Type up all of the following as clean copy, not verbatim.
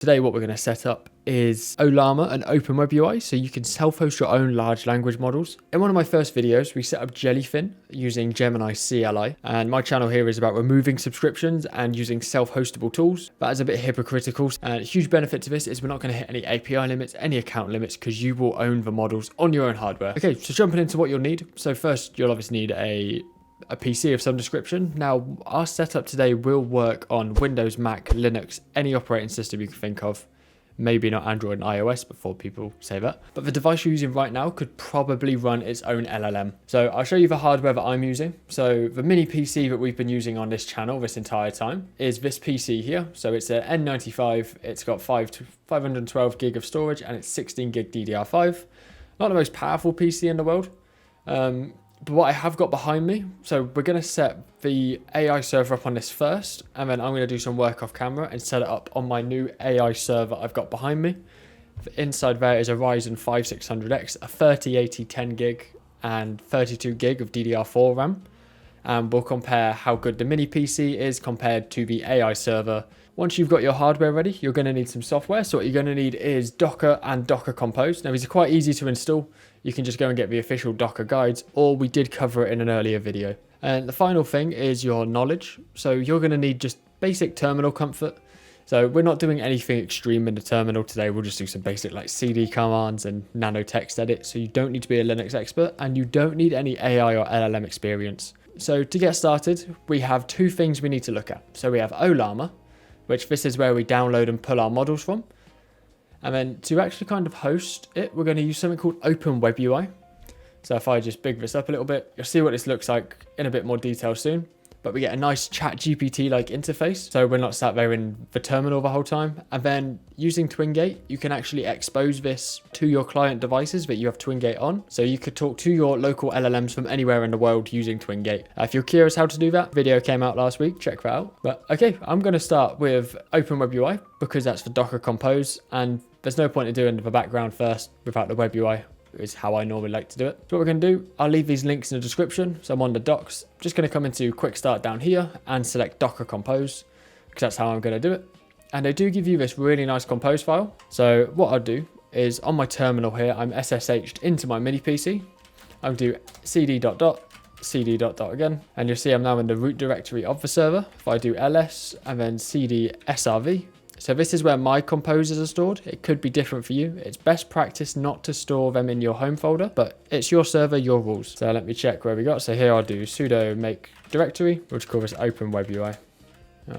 Today, what we're going to set up is Ollama and OpenWebUI, so you can self-host your own large language models. In one of my first videos, we set up Jellyfin using Gemini CLI, and my channel here is about removing subscriptions and using self-hostable tools. That is a bit hypocritical, and a huge benefit to this is we're not going to hit any API limits, any account limits, because you will own the models on your own hardware. Okay, so jumping into what you'll need. So first, you'll obviously need a PC of some description. Now, our setup today will work on Windows, Mac, Linux, any operating system you can think of. Maybe not Android and iOS before people say that. But the device you're using right now could probably run its own LLM. So I'll show you the hardware that I'm using. So the mini PC that we've been using on this channel this entire time is this PC here. So it's an N95. It's got 512 gig of storage and it's 16 gig DDR5. Not the most powerful PC in the world. But what I have got behind me, so we're going to set the AI server up on this first, and then I'm going to do some work off camera and set it up on my new AI server I've got behind me. Inside there is a Ryzen 5 600X, a 3080 10 gig and 32 gig of DDR4 RAM. And we'll compare how good the mini PC is compared to the AI server. Once you've got your hardware ready, you're going to need some software. So what you're going to need is Docker and Docker-compose. Now, these are quite easy to install. You can just go and get the official Docker guides, or we did cover it in an earlier video. And the final thing is your knowledge. So you're going to need just basic terminal comfort. So we're not doing anything extreme in the terminal today. We'll just do some basic like CD commands and nano text edit. So you don't need to be a Linux expert and you don't need any AI or LLM experience. So to get started, we have two things we need to look at. So we have Ollama, which this is where we download and pull our models from. And then to actually kind of host it, we're going to use something called OpenWebUI. So if I just big this up a little bit, you'll see what this looks like in a bit more detail soon. But we get a nice ChatGPT-like interface. So we're not sat there in the terminal the whole time. And then using TwinGate, you can actually expose this to your client devices that you have TwinGate on. So you could talk to your local LLMs from anywhere in the world using TwinGate. If you're curious how to do that, video came out last week, check that out. But okay, I'm going to start with OpenWebUI because that's for Docker Compose. And there's no point in doing the background first without the WebUI. Is how I normally like to do it. So what we're going to do, I'll leave these links in the description. So I'm on the docs, just going to come into quick start down here and select Docker Compose because that's how I'm going to do it. And they do give you this really nice compose file. So what I'll do is on my terminal here, I'm SSH'd into my mini PC. I'll do cd ... cd ... again, and you'll see I'm now in the root directory of the server. If I do ls and then cd srv, so this is where my composers are stored. It could be different for you. It's best practice not to store them in your home folder, but it's your server, your rules. So let me check where we got. So here I'll do sudo make directory. We'll just call this OpenWebUI.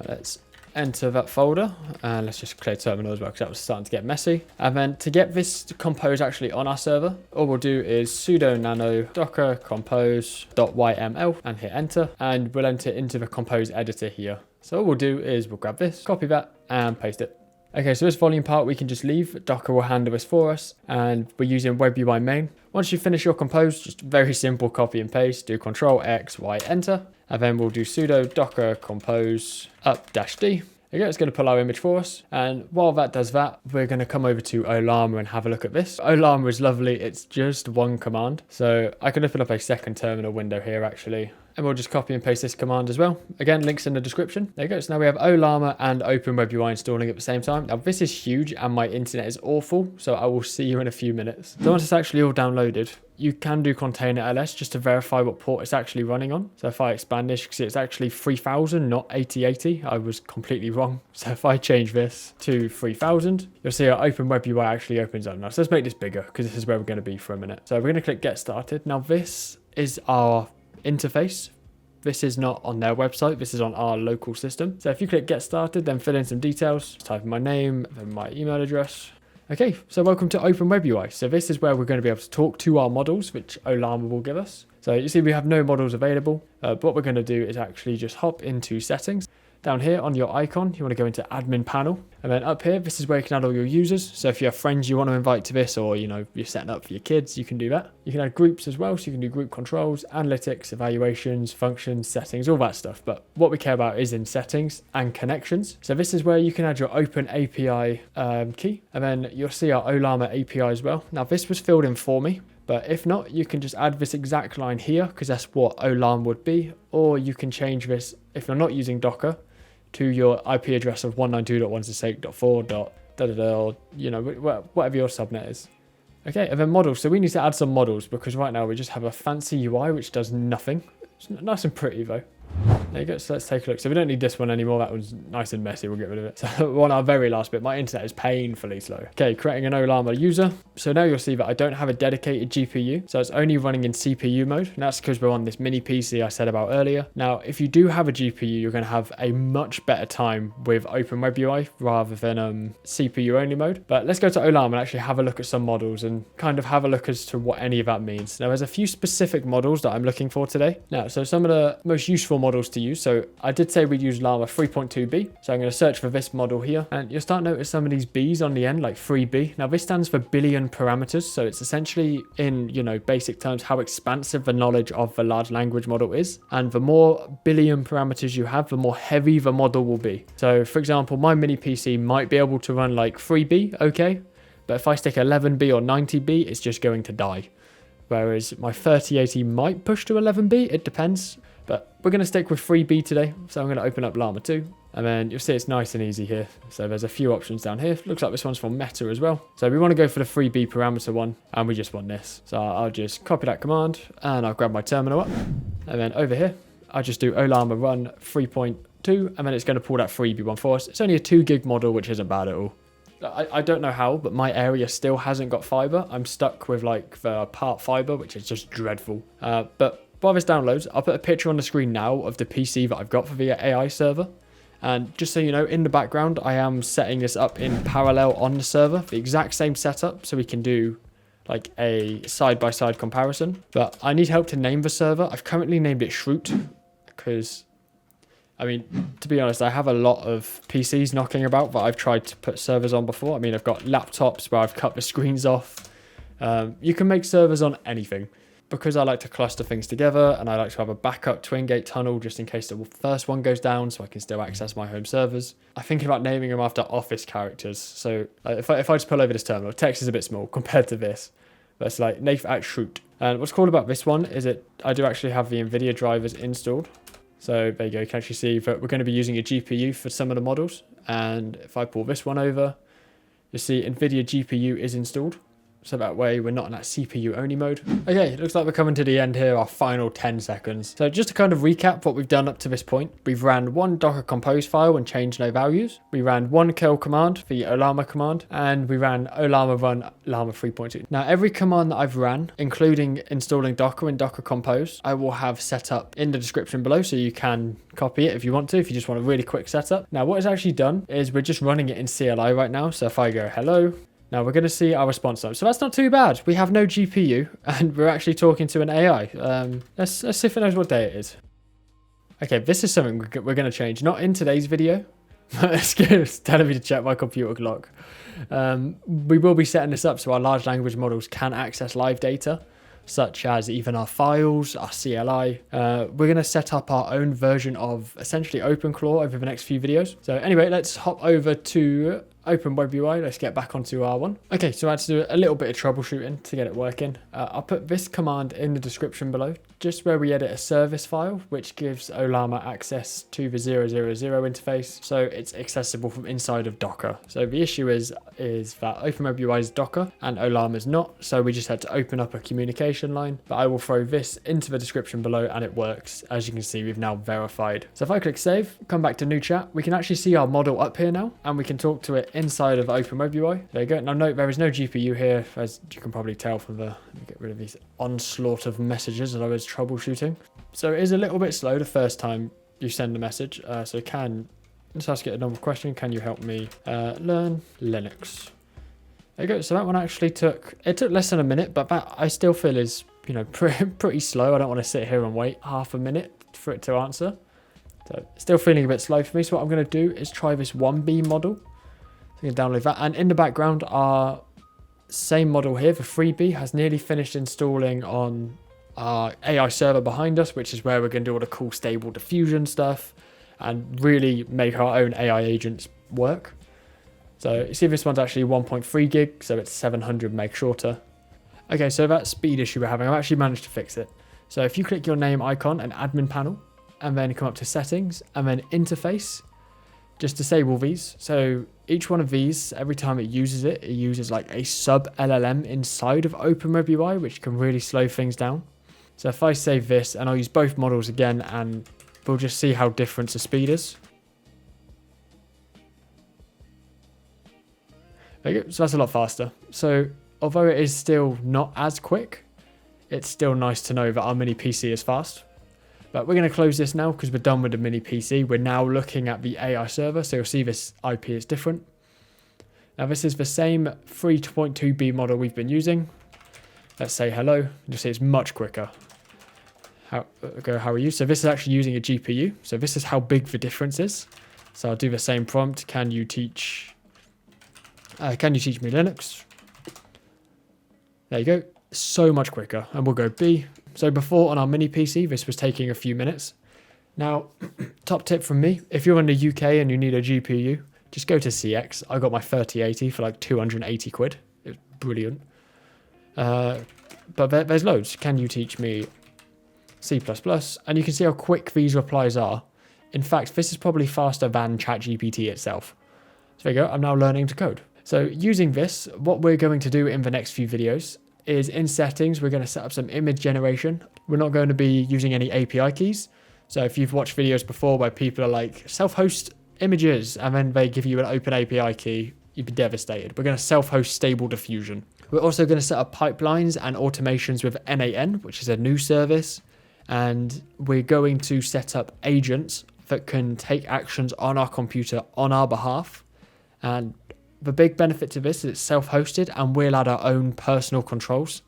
Let's enter that folder and let's just clear terminal as well because that was starting to get messy. And then to get this to compose actually on our server, all we'll do is sudo nano docker-compose.yml and hit enter, and we'll enter into the compose editor here. So all we'll do is we'll grab this, copy that and paste it. Okay, so this volume part we can just leave. Docker will handle this for us and we're using WebUI main. Once you finish your compose, just very simple copy and paste, do Control X, Y, enter. And then we'll do sudo docker compose up-d. Okay, it's going to pull our image for us. And while that does that, we're going to come over to Ollama and have a look at this. Ollama is lovely. It's just one command. So I can open up a second terminal window here actually. And we'll just copy and paste this command as well. Again, links in the description. There you go. So now we have Ollama and OpenWebUI installing at the same time. Now this is huge and my internet is awful. So I will see you in a few minutes. So once it's actually all downloaded, you can do container ls just to verify what port it's actually running on. So if I expand this, you can see it's actually 3000, not 8080. I was completely wrong. So if I change this to 3000, you'll see our OpenWebUI actually opens up now. So let's make this bigger because this is where we're going to be for a minute. So we're going to click get started. Now this is our interface. This is not on their website, this is on our local system. So if you click get started, then fill in some details, type in my name, then my email address. Okay, so welcome to OpenWebUI. So this is where we're going to be able to talk to our models, which Ollama will give us. So you see we have no models available, but what we're going to do is actually just hop into settings. Down here on your icon, you want to go into admin panel. And then up here, this is where you can add all your users. So if you have friends you want to invite to this, or you're setting up for your kids, you can do that. You can add groups as well. So you can do group controls, analytics, evaluations, functions, settings, all that stuff. But what we care about is in settings and connections. So this is where you can add your open API key. And then you'll see our Ollama API as well. Now this was filled in for me. But if not, you can just add this exact line here because that's what Ollama would be. Or you can change this if you're not using Docker to your IP address of 192.168.4. or, you know, whatever your subnet is. Okay, and then models. So we need to add some models because right now we just have a fancy UI which does nothing. It's nice and pretty though. There you go, so let's take a look. So we don't need this one anymore, that one's nice and messy, we'll get rid of it. So on our very last bit, my internet is painfully slow. Okay, creating an Ollama user. So now you'll see that I don't have a dedicated GPU, so it's only running in CPU mode, and that's because we're on this mini PC I said about earlier. Now, if you do have a GPU, you're going to have a much better time with OpenWebUI rather than CPU only mode. But let's go to Ollama and actually have a look at some models and kind of have a look as to what any of that means. Now, there's a few specific models that I'm looking for today. Now, so some of the most useful models to use. So I did say we'd use Llama 3.2b. So I'm going to search for this model here, and you'll start to notice some of these B's on the end, like 3b. Now this stands for billion parameters. So it's essentially in, you know, basic terms, how expansive the knowledge of the large language model is. And the more billion parameters you have, the more heavy the model will be. So for example, my mini PC might be able to run like 3b, okay. But if I stick 11b or 90b, it's just going to die. Whereas my 3080 might push to 11b, it depends. But we're going to stick with 3b today. So I'm going to open up Llama 2. And then you'll see it's nice and easy here. So there's a few options down here. Looks like this one's from Meta as well. So we want to go for the 3b parameter one. And we just want this. So I'll just copy that command. And I'll grab my terminal up. And then over here, I'll just do Ollama run 3.2. And then it's going to pull that 3b one for us. It's only a 2 gig model, which isn't bad at all. I don't know how, but my area still hasn't got fiber. I'm stuck with like the part fiber, which is just dreadful. But while this downloads, I'll put a picture on the screen now of the PC that I've got for the AI server. And just so you know, in the background, I am setting this up in parallel on the server, the exact same setup, so we can do like a side-by-side comparison. But I need help to name the server. I've currently named it Shroot because, I mean, to be honest, I have a lot of PCs knocking about that I've tried to put servers on before. I mean, I've got laptops where I've cut the screens off. You can make servers on anything. Because I like to cluster things together and I like to have a backup twin gate tunnel just in case the first one goes down so I can still access my home servers. I think about naming them after office characters. So if I just pull over this terminal, text is a bit small compared to this. But it's like Nath at Shroot. And what's cool about this one is I do actually have the NVIDIA drivers installed. So there you go, you can actually see that we're going to be using a GPU for some of the models. And if I pull this one over, you'll see NVIDIA GPU is installed. So that way we're not in that CPU only mode. Okay, it looks like we're coming to the end here, our final 10 seconds. So just to kind of recap what we've done up to this point, we've ran one docker-compose file and changed no values. We ran one kill command, the Ollama command, and we ran Ollama run Llama 3.2. Now every command that I've ran, including installing Docker and docker-compose, I will have set up in the description below so you can copy it if you want to, if you just want a really quick setup. Now what it's actually done is we're just running it in CLI right now. So if I go hello, now we're going to see our response time. So that's not too bad. We have no GPU and we're actually talking to an AI. Let's see if it knows what day it is. Okay, this is something we're going to change. Not in today's video. It's telling me to check my computer clock. We will be setting this up so our large language models can access live data, such as even our files, our CLI. We're going to set up our own version of essentially OpenClaw over the next few videos. So anyway, let's hop over to OpenWebUI. Let's get back onto R1. Okay, so I had to do a little bit of troubleshooting to get it working. I'll put this command in the description below, just where we edit a service file, which gives Ollama access to the 000 interface, so it's accessible from inside of Docker. So the issue is that OpenWebUI is Docker and Ollama is not, so we just had to open up a communication line, but I will throw this into the description below and it works. As you can see, we've now verified. So if I click save, come back to new chat, we can actually see our model up here now, and we can talk to it inside of OpenWebUI. There you go. Now note there is no GPU here, as you can probably tell from let me get rid of these onslaught of messages that I was troubleshooting. So it is a little bit slow the first time you send a message. So let's ask it a normal question. Can you help me learn Linux? There you go. So that one actually took less than a minute, but that I still feel is, you know, pretty slow. I don't want to sit here and wait half a minute for it to answer. So still feeling a bit slow for me. So what I'm going to do is try this 1B model. So you can download that. And in the background, our same model here for 3B has nearly finished installing on our AI server behind us, which is where we're going to do all the cool stable diffusion stuff and really make our own AI agents work. So you see this one's actually 1.3 gig, so it's 700 meg shorter. Okay, so that speed issue we're having, I've actually managed to fix it. So if you click your name icon and admin panel, and then come up to settings, and then interface, just disable these. So each one of these, every time it uses like a sub LLM inside of OpenWebUI, which can really slow things down. So if I save this, and I'll use both models again, and we'll just see how different the speed is. There you go. So that's a lot faster. So although it is still not as quick, it's still nice to know that our mini PC is fast. But we're going to close this now because we're done with the mini PC. We're now looking at the AI server. So you'll see this IP is different. Now this is the same 3.2B model we've been using. Let's say hello. You'll see it's much quicker. How are you? So this is actually using a GPU. So this is how big the difference is. So I'll do the same prompt. Can you teach me Linux? There you go. So much quicker. And we'll go B. So before on our mini PC, this was taking a few minutes. Now, top tip from me, if you're in the UK and you need a GPU, just go to CX. I got my 3080 for like 280 quid. It's brilliant. But there's loads. Can you teach me C++? And you can see how quick these replies are. In fact, this is probably faster than ChatGPT itself. So there you go. I'm now learning to code. So using this, what we're going to do in the next few videos is in settings, we're going to set up some image generation. We're not going to be using any API keys. So if you've watched videos before where people are like self-host images and then they give you an open API key, you'd be devastated. We're going to self-host stable diffusion. We're also going to set up pipelines and automations with NAN, which is a new service. And we're going to set up agents that can take actions on our computer on our behalf. And the big benefit to this is it's self-hosted and we'll add our own personal controls.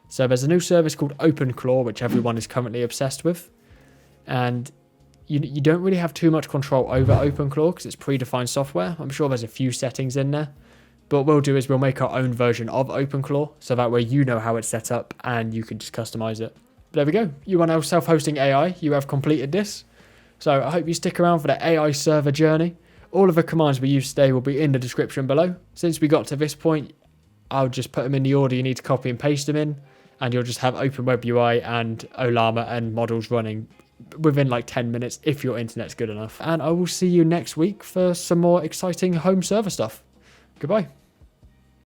So there's a new service called OpenClaw, which everyone is currently obsessed with. And you don't really have too much control over OpenClaw because it's predefined software. I'm sure there's a few settings in there. But what we'll do is we'll make our own version of OpenClaw. So that way you know how it's set up and you can just customize it. There we go. You are now self-hosting AI. You have completed this. So I hope you stick around for the AI server journey. All of the commands we use today will be in the description below. Since we got to this point, I'll just put them in the order you need to copy and paste them in. And you'll just have OpenWebUI and Ollama and models running within like 10 minutes if your internet's good enough. And I will see you next week for some more exciting home server stuff. Goodbye.